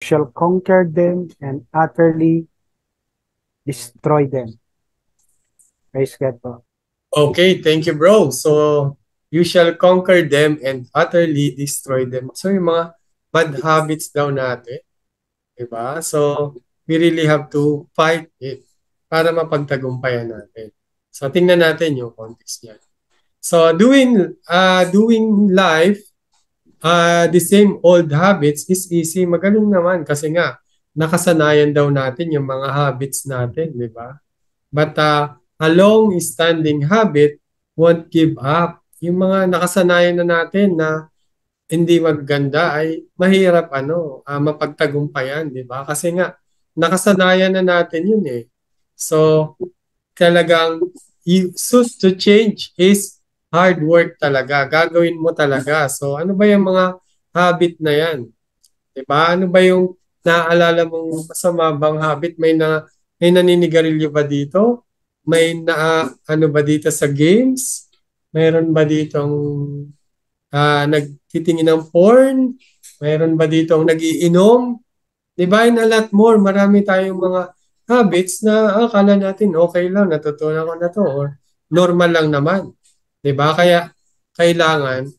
shall conquer them and utterly destroy them. Praise God po. Okay, thank you, bro. So, you shall conquer them and utterly destroy them. So, yung mga bad habits daw natin, diba? So, we really have to fight it para mapagtagumpayan natin. So, tingnan natin yung context niya. So, doing life, the same old habits is easy. Magaling naman kasi nga, nakasanayan daw natin yung mga habits natin, di ba? But a long-standing habit won't give up. Yung mga nakasanayan na natin na hindi maganda ay mahirap mapagtagumpayan, di ba? Kasi nga, nakasanayan na natin yun eh. So, talagang choose to change is hard work talaga. Gagawin mo talaga. So, ano ba yung mga habit na yan? Diba? Ano ba yung naaalala mong masama bang habit? May naninigarilyo ba dito? May ano ba dito sa games? Mayroon ba ditong nagtitingin ng porn? Mayroon ba ditong nagiinom? Diba? And a lot more. Marami tayong mga habits na akala natin okay lang, natutunan ko na to or normal lang naman. 'Di ba? Kaya kailangan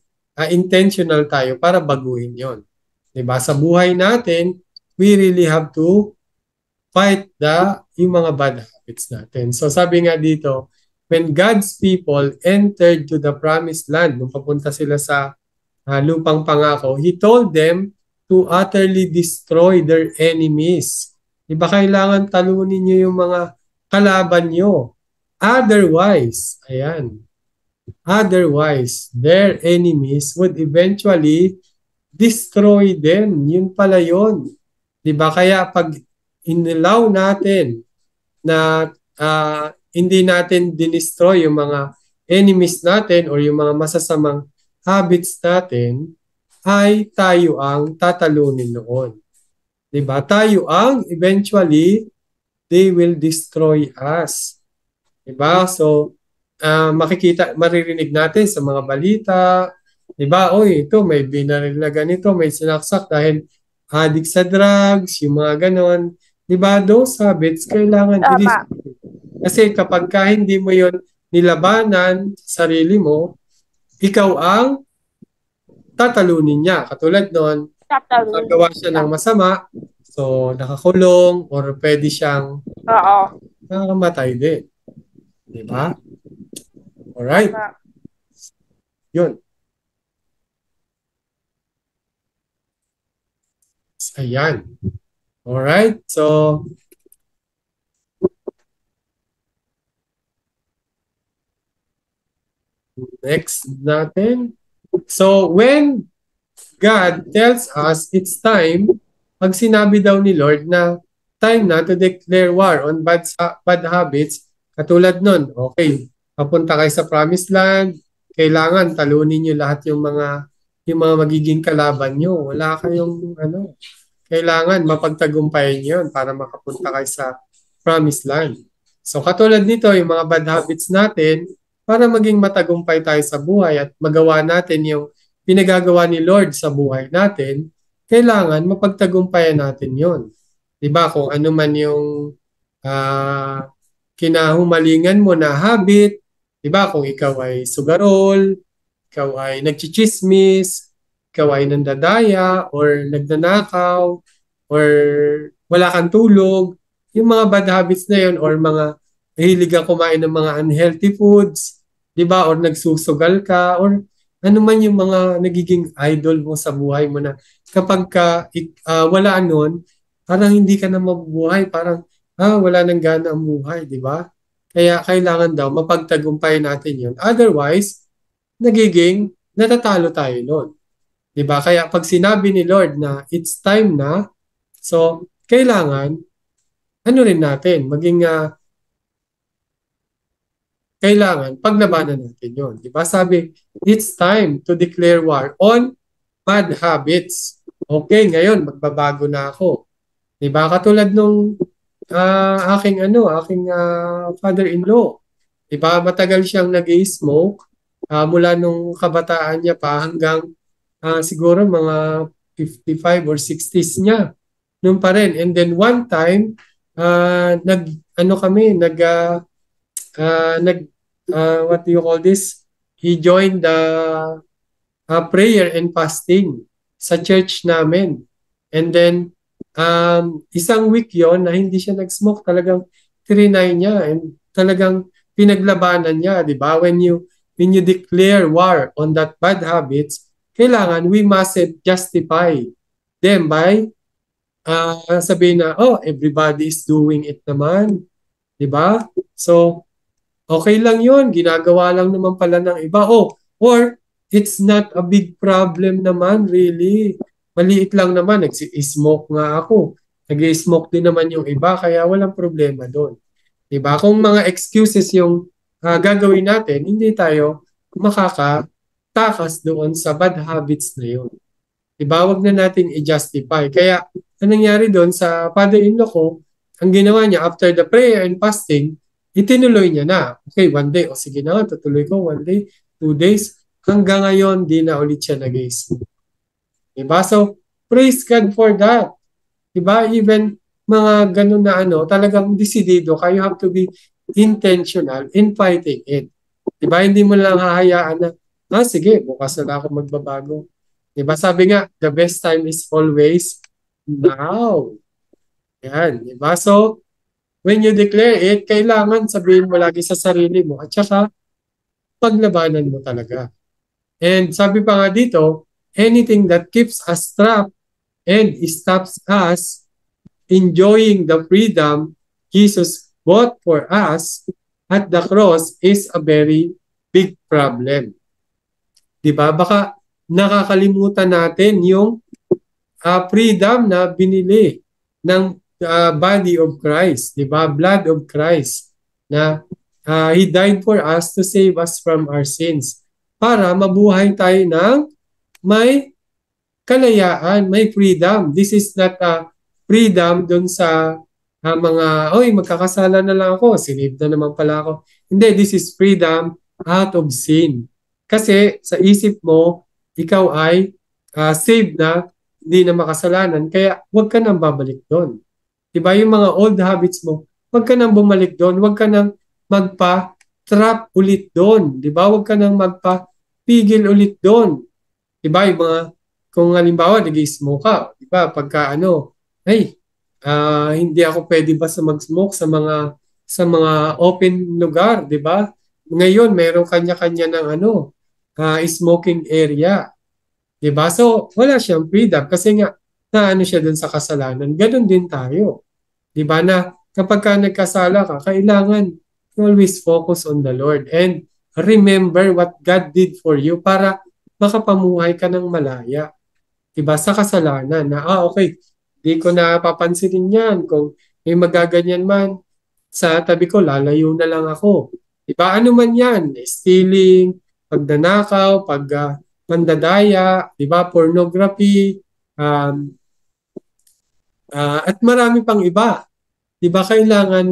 intentional tayo para baguhin 'yon. 'Di ba? Sa buhay natin, we really have to fight yung mga bad habits natin. So sabi nga dito, when God's people entered to the promised land, nung papunta sila sa lupang pangako, He told them to utterly destroy their enemies. Diba kailangan talunin nyo yung mga kalaban nyo? Otherwise, their enemies would eventually destroy them. Yun pala yun. Diba kaya pag inilaw natin na hindi natin dinestroy yung mga enemies natin or yung mga masasamang habits natin, ay tayo ang tatalunin noon. Diba? Tayo ang eventually, they will destroy us. Diba? So, maririnig natin sa mga balita, diba? Oy, ito may binaril na ganito, may sinaksak dahil addict sa drugs, yung mga ganon. Diba? Those habits, kailangan i-destroy. Kasi kapag hindi mo yon nilabanan sa sarili mo, ikaw ang tatalunin niya. Katulad noon, nagawa siya ng masama, so nakakulong or pwede siyang nakamatay din. Di ba? Alright. Yun. Ayan. Alright. So, next natin. So, when God tells us it's time, pag sinabi daw ni Lord na time na to declare war on bad habits, katulad nun, okay, papunta kayo sa promised land, kailangan talunin nyo lahat yung mga magiging kalaban nyo. Wala kayong kailangan mapagtagumpayan yun para makapunta kayo sa promised land. So katulad nito, yung mga bad habits natin, para maging matagumpay tayo sa buhay at magawa natin yung pinagagawa ni Lord sa buhay natin, kailangan mapagtagumpayan natin yon. Diba? Kung ano man yung kinahumalingan mo na habit, diba? Kung ikaw ay sugarol, ikaw ay nagchichismis, ikaw ay nandadaya, or nagnanakaw, or wala kang tulog, yung mga bad habits na yun, or mga mahilig ka kumain ng mga unhealthy foods, diba? Or nagsusugal ka, or ano man yung mga nagiging idol mo sa buhay mo na kapag wala nun, parang hindi ka na mabubuhay, parang wala nang gana ang buhay, di ba? Kaya kailangan daw mapagtagumpay natin yun. Otherwise, nagiging natatalo tayo nun. Di ba? Kaya pag sinabi ni Lord na it's time na, so kailangan, ano rin natin, maging kailangan paglabanan natin yun. Di ba? Sabi, it's time to declare war on bad habits. Okay, ngayon, magbabago na ako. Di ba? Katulad nung aking father-in-law. Di ba? Matagal siyang nag-i-smoke mula nung kabataan niya pa hanggang siguro mga 55 or 60s niya. Noon pa rin. And then one time, ano kami, what do you call this? He joined the prayer and fasting sa church namin. And then, isang week yon na hindi siya nag-smoke, talagang trinay niya and talagang pinaglabanan niya, di ba? When you declare war on that bad habits, kailangan we must justify them by sabihin na, oh, everybody is doing it naman. Di ba? So, okay lang yun. Ginagawa lang naman pala ng iba. Oh, or it's not a big problem naman, really. Maliit lang naman. Nag-smoke nga ako. Nag-smoke din naman yung iba, kaya walang problema doon. Diba? Kung mga excuses yung gagawin natin, hindi tayo makakatakas doon sa bad habits na yun. Diba? Huwag na natin i-justify. Kaya, anong nangyari doon sa father-in-law ko, ang ginawa niya after the prayer and fasting, itinuloy niya na. Okay, 1 day. O sige na, tutuloy ko 1 day, 2 days. Hanggang ngayon, di na ulit siya nag-smoke. Diba? So, praise God for that. Diba? Even mga ganun na talagang desidido ka. You have to be intentional in fighting it. Diba? Hindi mo lang hahayaan na, sige, bukas na ako magbabago. Diba? Sabi nga, the best time is always now. Yan. Diba? So, when you declare it, kailangan sabihin mo lagi sa sarili mo at saka paglabanan mo talaga. And sabi pa nga dito, anything that keeps us trapped and stops us enjoying the freedom Jesus bought for us at the cross is a very big problem. Diba? Baka nakakalimutan natin yung freedom na binili ng body of Christ, diba? Blood of Christ, na He died for us to save us from our sins para mabuhay tayo ng may kalayaan, may freedom. This is not a freedom dun sa mga, oy, magkakasala na lang ako, sinave na naman pala ako. Hindi, this is freedom out of sin. Kasi sa isip mo, ikaw ay saved na, hindi na makasalanan, kaya huwag ka nang babalik doon. Diba yung mga old habits mo, huwag ka nang bumalik doon, huwag ka nang magpa-trap ulit doon. Diba? Huwag ka nang magpa-pigil ulit doon. Diba? Yung mga, kung halimbawa, nag-smoke ka, diba? Pagka hindi ako pwede ba sa mag-smoke sa mga open lugar, diba? Ngayon, meron kanya-kanya ng smoking area. Diba? So, wala siyang freedom kasi nga, na siya dun sa kasalanan. Ganon din tayo. Diba na kapag ka nagkasala ka, kailangan you always focus on the Lord and remember what God did for you para makapamuhay ka ng malaya. Diba? Sa kasalanan na, okay, di ko na papansinin yan. Kung may magaganyan man sa tabi ko, lalayo na lang ako. Diba? Ano man yan? Stealing, pagdanakaw, mandadaya, diba? Pornography, at marami pang iba. Diba kailangan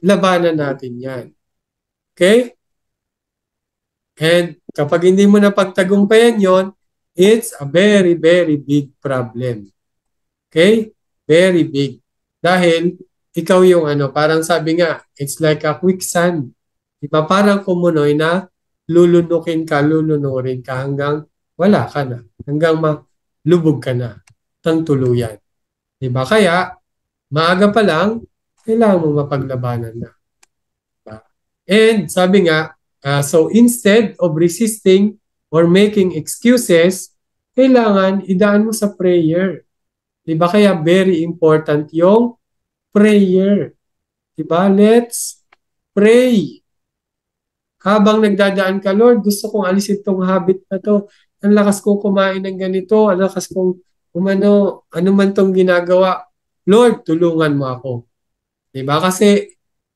labanan natin yan. Okay? And kapag hindi mo na pagtagumpayan yon, it's a very, very big problem. Okay? Very big. Dahil ikaw yung parang sabi nga, it's like a quicksand. Diba parang kumunoy na lulunurin ka hanggang wala ka na. Hanggang lubog ka na ng tuluyan. Diba? Kaya, maaga pa lang, kailangan mo mapaglabanan na. Diba? And sabi nga, so instead of resisting or making excuses, kailangan idaan mo sa prayer. Diba? Kaya very important yung prayer. Diba? Let's pray. Habang nagdadaan ka, Lord, gusto kong alisin itong habit na to. Ang lakas kong kumain ng ganito, ang lakas kong ano man tong ginagawa. Lord, tulungan mo ako. Diba? Kasi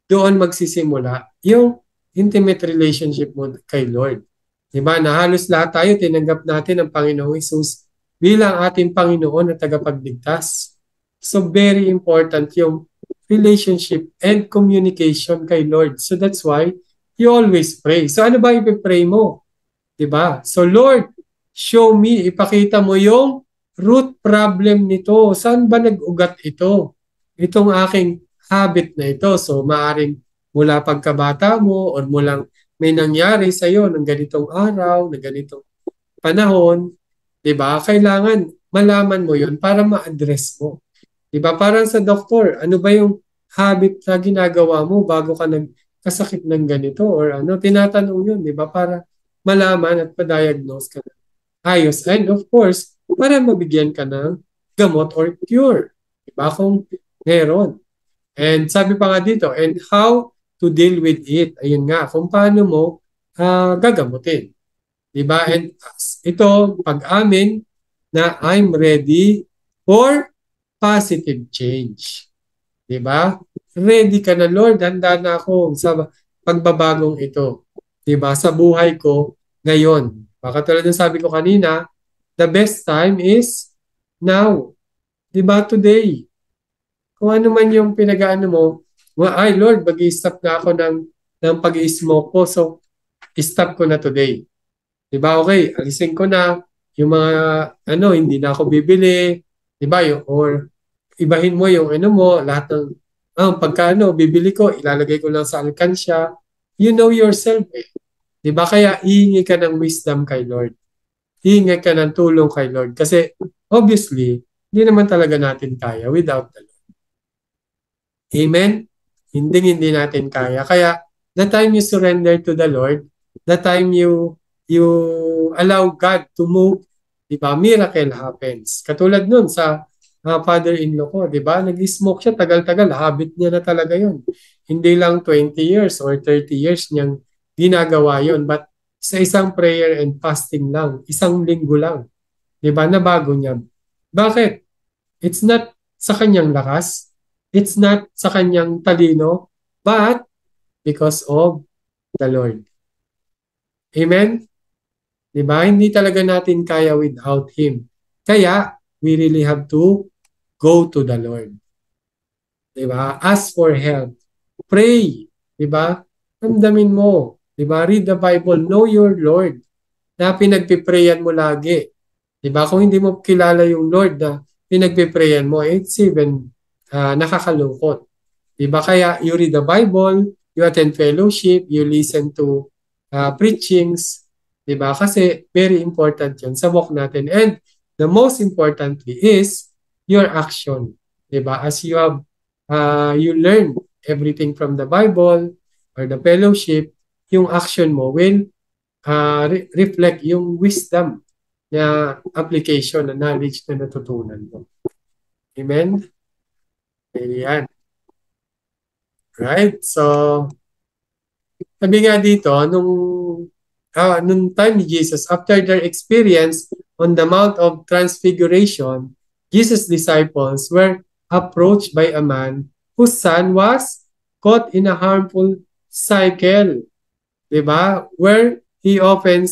doon magsisimula yung intimate relationship mo kay Lord. Diba? Na halos lahat tayo tinanggap natin ang Panginoong Hesus bilang ating Panginoon at tagapagligtas. So very important yung relationship and communication kay Lord. So that's why you always pray. So ano ba ipipray mo? Diba? So Lord, show me, ipakita mo yung root problem nito? Saan ba nag-ugat ito? Itong aking habit na ito. So, maaring mula pagkabata mo or mulang may nangyari sa iyo ng ganitong araw, ng ganitong panahon, 'di ba? Kailangan malaman mo 'yon para ma-address mo. 'Di ba? Parang sa doktor, ano ba yung habit na ginagawa mo bago ka nagkasakit ng ganito or ano? Tinatanong 'yun, 'di ba? Para malaman at pa-diagnose ka na ayos. And of course, para mabigyan ka ng gamot or cure. 'Di ba? Kung meron. And sabi pa nga dito, and how to deal with it. Ayun nga, kung paano mo gagamutin. Diba? And ito, pag-amin na I'm ready for positive change. Diba? Ready ka na, Lord. Handa na ako sa pagbabagong ito. Diba? Sa buhay ko ngayon. Baka tulad ng sabi ko kanina, the best time is now. Diba? Today. Kung ano man yung pinag-ano mo, ay Lord, mag-i-stop na ako ng pag-i-smoke ko. So, stop ko na today. Diba? Okay, alisin ko na yung mga hindi na ako bibili. Diba? Or ibahin mo yung mo, lahat ng pagka bibili ko, ilalagay ko lang sa alkansya. You know yourself eh. Diba? Kaya hihingi ka ng wisdom kay Lord. Hihingi ka ng tulong kay Lord. Kasi obviously, hindi naman talaga natin kaya without the Lord. Amen? Hindi natin kaya. Kaya, the time you surrender to the Lord, the time you allow God to move, di ba, miracle happens. Katulad nun sa father-in-law ko, di ba, nag-smoke siya, tagal-tagal, habit niya na talaga yun. Hindi lang 20 years or 30 years niyang ginagawa yun, but sa isang prayer and fasting lang, isang linggo lang, di ba, nabago niya. Bakit? It's not sa kanyang lakas, it's not sa kanyang talino, but because of the Lord. Amen? Diba? Hindi talaga natin kaya without Him. Kaya, we really have to go to the Lord. Diba? Ask for help. Pray. Diba? Ramdamin mo. Diba? Read the Bible. Know your Lord. Na pinagpiprayan mo lagi. Diba? Kung hindi mo kilala yung Lord na pinagpiprayan mo, it's even nakakalungkot. Diba? Kaya you read the Bible, you attend fellowship, you listen to preachings, diba? Kasi very important yun sa walk natin. And the most importantly is your action. Diba? As you have, you learn everything from the Bible or the fellowship, yung action mo will reflect yung wisdom na application, na knowledge na natutunan mo. Amen? Ayan. Right? So, sabi nga dito, nung time ni Jesus, after their experience on the Mount of Transfiguration, Jesus' disciples were approached by a man whose son was caught in a harmful cycle, diba? Where he often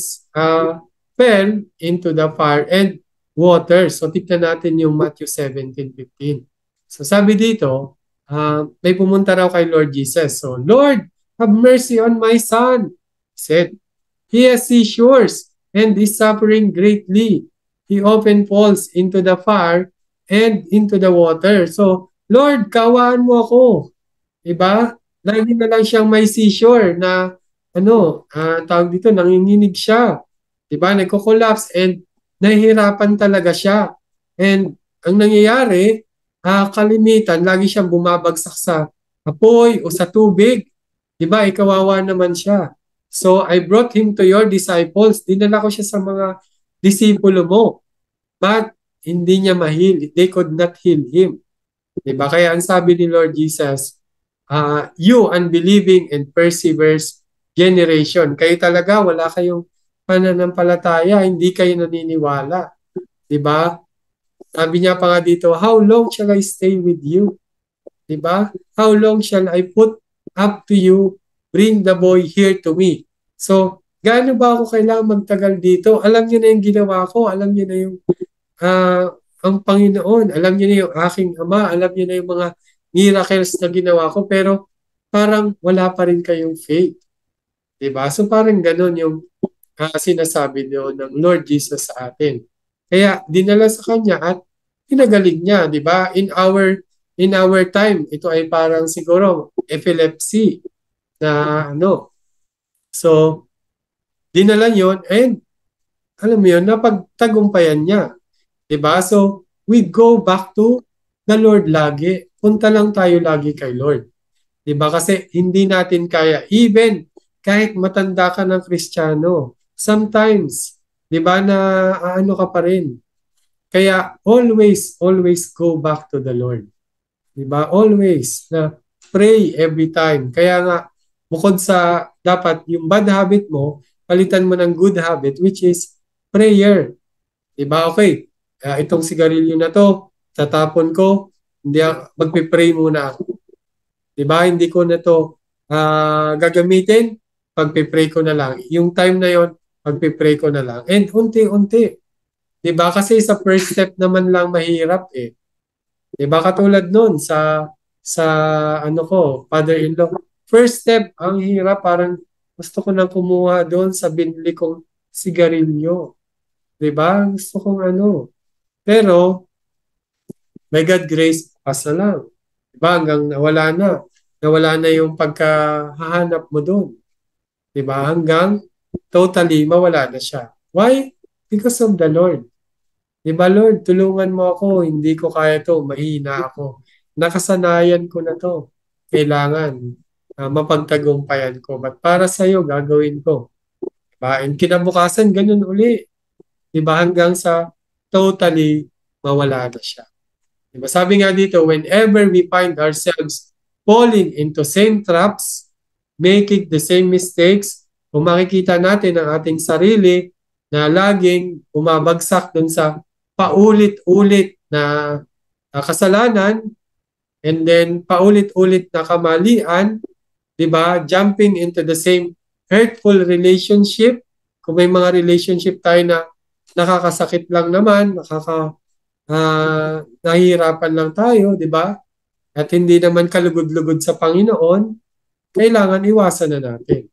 fell into the fire and water. So, tignan natin yung Matthew 17:15. So, sabi dito, may pumunta raw kay Lord Jesus. So, Lord, have mercy on my son. He said, he has seizures and is suffering greatly. He often falls into the fire and into the water. So, Lord, kawaan mo ako. Diba? Lagi na lang siyang may seizure na tawag dito, nanginginig siya. Diba? Nagko-collapse and nahihirapan talaga siya. And ang nangyayari, kalimitan, lagi siyang bumabagsak sa apoy o sa tubig. Diba? Ikawawa naman siya. So, I brought him to your disciples. Dinala ko siya sa mga disipulo mo. But, hindi niya ma-heal. They could not heal him. Diba? Kaya ang sabi ni Lord Jesus, you unbelieving and perseverance generation. Kayo talaga, wala kayong pananampalataya. Hindi kayo naniniwala. Diba? Sabi niya pa nga dito, how long shall I stay with you? Diba? How long shall I put up to you? Bring the boy here to me. So, gaano ba ako kailangan magtagal dito? Alam niyo na yung ginawa ko. Alam niyo na yung ang Panginoon. Alam niyo na yung aking Ama. Alam niyo na yung mga miracles na ginawa ko. Pero parang wala pa rin kayong faith. Diba? So, parang ganun yung sinasabi doon ng Lord Jesus sa atin. Kaya dinala sa kanya at pinagaling niya, di ba? In our time, ito ay parang siguro epilepsy na ano. So, dinala yon and alam mo yun, napagtagumpayan niya. 'Di ba? So, we go back to the Lord lagi. Punta lang tayo lagi kay Lord. 'Di ba? Kasi hindi natin kaya. Even kahit matanda ka ng Kristiyano, sometimes, 'di ba, na ano ka pa rin. Kaya always, always go back to the Lord. 'Di ba? Always na pray every time. Kaya nga, bukod sa dapat yung bad habit mo, palitan mo ng good habit which is prayer. 'Di ba? Okay. Itong sigarilyo na to, tatapon ko, hindi magpe-pray muna ako. 'Di ba? Hindi ko na to gagamitin, pagpe-pray ko na lang. Yung time na yon, pagpe-pray ko na lang. And unti-unti, 'di ba? Kasi sa first step naman lang mahirap eh. 'Di ba? Katulad noon sa ano ko, father-in-law. First step, ang hirap, parang gusto ko nang kumuha doon sa binili kong sigarilyo. 'Di ba? Gusto kong ano. Pero by God grace, pasa lang. Diba? Hanggang nawala na. Nawala na yung pagkahahanap mo doon. Diba? Hanggang totally mawala na siya. Why? Because of the Lord. Diba, Lord, tulungan mo ako. Hindi ko kaya to. Mahina ako. Nakasanayan ko na to. Kailangan mapagtagumpayan ko. But para sa'yo, gagawin ko. Diba? And kinabukasan, ganun uli. Diba? Hanggang sa totally mawala na siya. Diba? Sabi nga dito, whenever we find ourselves falling into same traps, making the same mistakes, kung makikita natin ang ating sarili na laging umabagsak dun sa paulit-ulit na kasalanan and then paulit-ulit na kamalian, di ba? Jumping into the same hurtful relationship. Kung may mga relationship tayo na nakakasakit lang naman, nahihirapan lang tayo, di ba? At hindi naman kalugod-lugod sa Panginoon, kailangan iwasan na natin.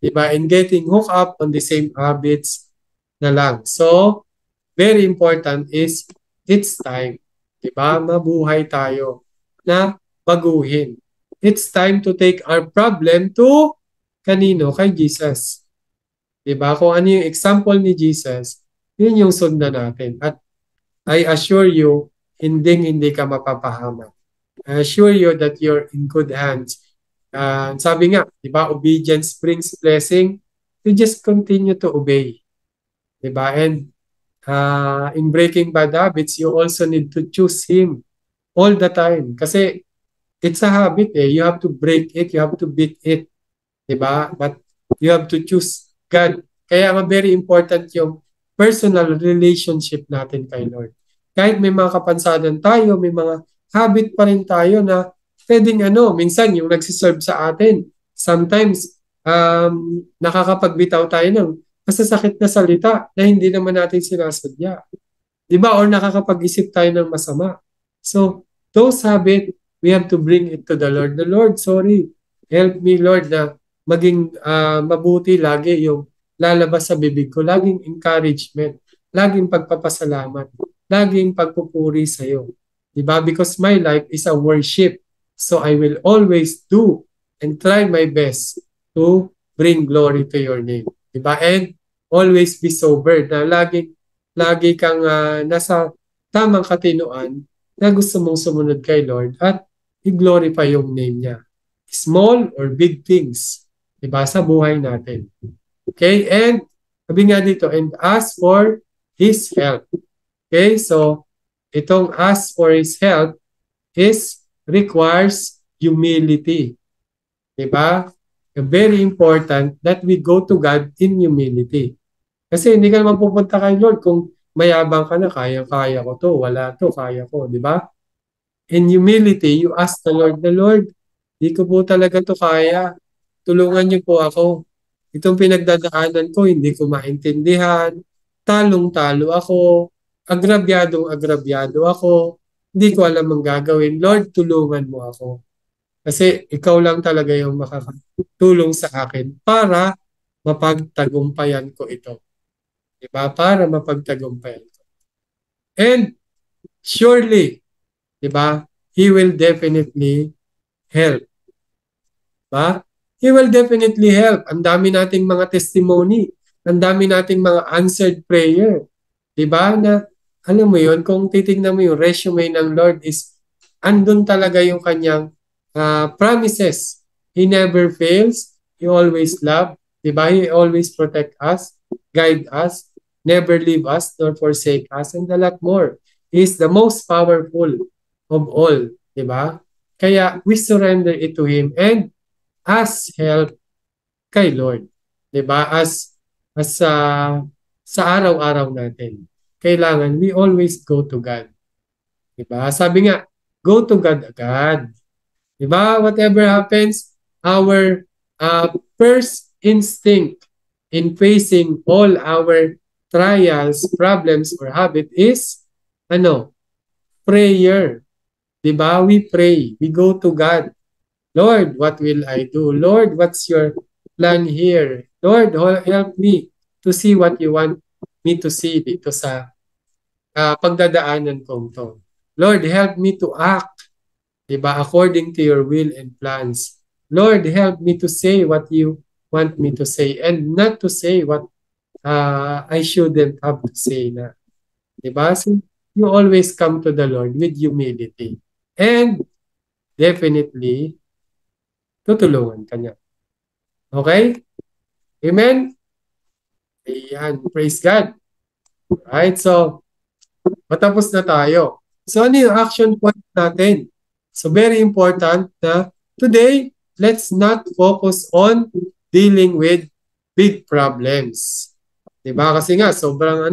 Di ba? And getting hooked up on the same habits na lang. So, very important is it's time. Di ba? Mabuhay tayo na baguhin. It's time to take our problem to kanino? Kay Jesus. Di ba? Kung ano yung example ni Jesus, yun yung sundan natin. At I assure you, hindi ka mapapahamak. I assure you that you're in good hands. Sabi nga, di ba, obedience brings blessing. You just continue to obey. Di ba? And in breaking bad habits, you also need to choose Him all the time. Kasi it's a habit eh. You have to break it, you have to beat it. Di ba? But you have to choose God. Kaya nga very important yung personal relationship natin kay Lord. Kahit may mga kapansanan tayo, may mga habit pa rin tayo na pwedeng minsan yung nagsiserve sa atin. Sometimes, nakakapagbitaw tayo ng masasakit na salita na hindi naman natin sinasadya. Di ba? Or nakakapag-isip tayo ng masama. So, those habits, we have to bring it to the Lord. The Lord, sorry, help me Lord na maging mabuti lagi yung lalabas sa bibig ko. Laging encouragement, laging pagpapasalamat, laging pagpupuri sa iyo. Diba? Because my life is a worship. So I will always do and try my best to bring glory to your name. Diba? And always be sober na lagi kang nasa tamang katinoan na gusto mong sumunod kay Lord at i-glorify yung name niya. Small or big things. Diba? Sa buhay natin. Okay? And sabi nga dito, and ask for His help. Okay? So, itong ask for His help requires humility. Diba? Very important that we go to God in humility. Kasi hindi ka naman pupunta kay Lord kung mayabang ka na, kaya ko to, wala to, kaya ko. Diba? In humility, you ask the Lord, di ko po talaga to kaya. Tulungan niyo po ako. Itong pinagdadaanan ko, hindi ko maintindihan. Talong-talo ako. Agrabyado ako. Hindi ko alam ang gagawin. Lord, tulungan mo ako. Kasi ikaw lang talaga yung makakatulong sa akin para mapagtagumpayan ko ito. Diba? Para mapagtagumpayan ko. And surely, di ba, He will definitely help. Ba? He will definitely help. Ang dami nating mga testimony. Ang dami nating mga answered prayer. Di ba? Na, alam mo yun, kung titignan mo yung resume ng Lord is, andun talaga yung kanyang promises. He never fails. He always love. Di ba? He always protect us, guide us, never leave us, nor forsake us, and a lot more. He is the most powerful of all. Di ba? Kaya we surrender it to Him and ask help kay Lord. 'Di ba? As sa araw-araw natin. Kailangan we always go to God. 'Di ba? Sabi nga, go to God agad. 'Di ba? Whatever happens, our first instinct in facing all our trials, problems, or habit is ano? Prayer. 'Di ba? We pray. We go to God. Lord, what will I do? Lord, what's your plan here? Lord, help me to see what you want me to see dito sa pagdadaanan kong to. Lord, help me to act, diba, according to your will and plans. Lord, help me to say what you want me to say and not to say what I shouldn't have to say na. Diba? So, you always come to the Lord with humility. And definitely, tutulungan ka niya. Okay? Amen? Ayan. Praise God. Right? So, matapos na tayo. So, ano yung action point natin? So, very important na today, let's not focus on dealing with big problems. Diba? Kasi nga, sobrang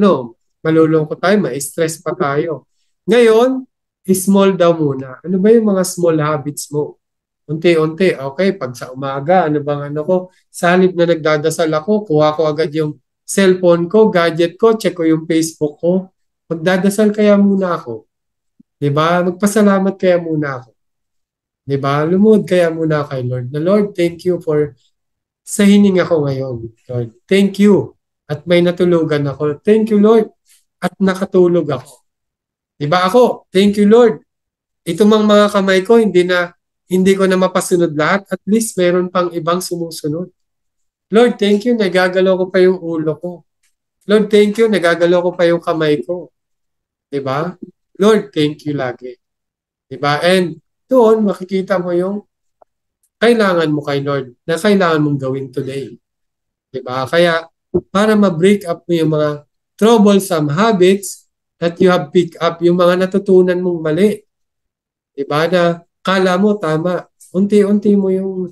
malulungkot tayo, ma-stress pa tayo. Ngayon, small daw muna. Ano ba yung mga small habits mo? Unti-unti, okay, pag sa umaga, ano bang ko, sa halip na nagdadasal ako, kuha ko agad yung cellphone ko, gadget ko, check ko yung Facebook ko. Magdadasal kaya muna ako. 'Di ba? Magpasalamat kaya muna ako. 'Di ba? Lumuhod kaya muna kay Lord. Na Lord, thank you for sa hininga ko ngayon. Lord, thank you. At may natulugan ako. Thank you, Lord. At nakatulog ako. 'Di ba ako? Thank you, Lord. Ito mang mga kamay ko, hindi ko na mapasunod lahat. At least meron pang ibang sumusunod. Lord, thank you. Nagagalaw ko pa yung ulo ko. Lord, thank you. Nagagalaw ko pa yung kamay ko. Diba? Lord, thank you lagi. Diba? And doon, makikita mo yung kailangan mo kay Lord na kailangan mong gawin today. Diba? Kaya, para ma-break up mo yung mga troublesome habits that you have picked up, yung mga natutunan mong mali. Diba? Na kala mo tama. Unti-unti mo yung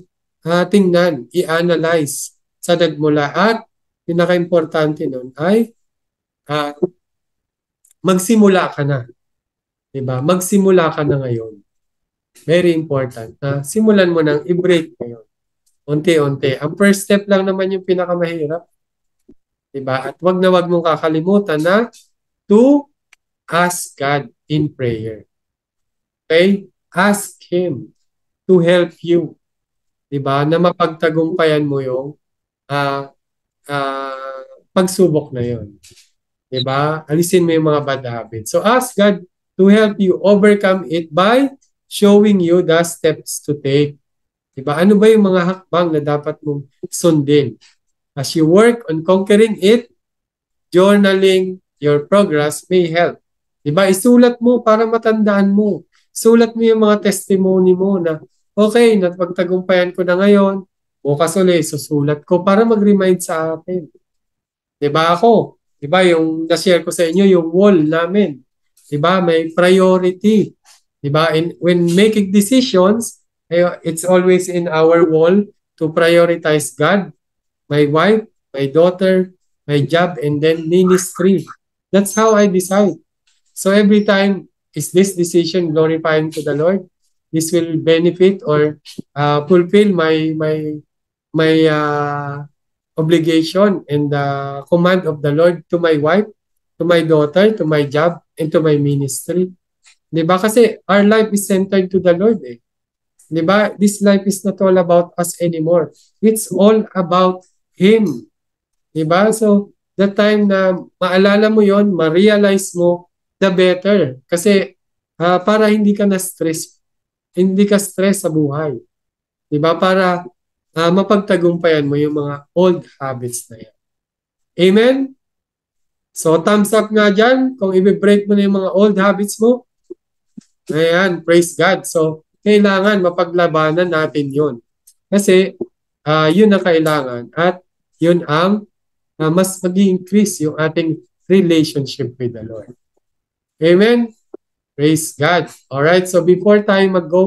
tingnan, i-analyze sa nagmula. At pinaka-importante nun ay magsimula ka na. Diba? Magsimula ka na ngayon. Very important na simulan mo nang i-break ngayon. Unti-unti. Ang first step lang naman yung pinakamahirap. Diba? At wag na wag mong kakalimutan na to ask God in prayer. Okay? Ask Him to help you. Diba? Na mapagtagumpayan mo yung pagsubok na yun. Diba? Alisin mo yung mga bad habits. So ask God to help you overcome it by showing you the steps to take. Diba? Ano ba yung mga hakbang na dapat mong sundin? As you work on conquering it, journaling your progress may help. Diba? Isulat mo para matandaan mo. Sulat mo yung mga testimony mo na, okay, napagtagumpayan ko na ngayon, bukas ulit, susulat ko para mag-remind sa akin. Diba ako? Diba yung na-share ko sa inyo, yung wall namin. Diba? May priority. Diba? When making decisions, it's always in our wall to prioritize God, my wife, my daughter, my job, and then ministry. That's how I decide. So every time, is this decision glorifying to the Lord? This will benefit or fulfill my obligation and the command of the Lord to my wife, to my daughter, to my job, and to my ministry. Diba? Kasi our life is centered to the Lord eh. Diba? This life is not all about us anymore. It's all about Him. Diba? So, the time na maalala mo yon, ma-realize mo the better. Kasi para hindi ka stress sa buhay. Diba? Para mapagtagumpayan mo yung mga old habits na yan. Amen? So, thumbs up nga dyan kung i-break mo na yung mga old habits mo. Ayan, praise God. So, kailangan mapaglabanan natin yun. Kasi, yun ang kailangan at yun ang mas mag-increase yung ating relationship with the Lord. Amen? Praise God. Alright, so before tayo mag-go,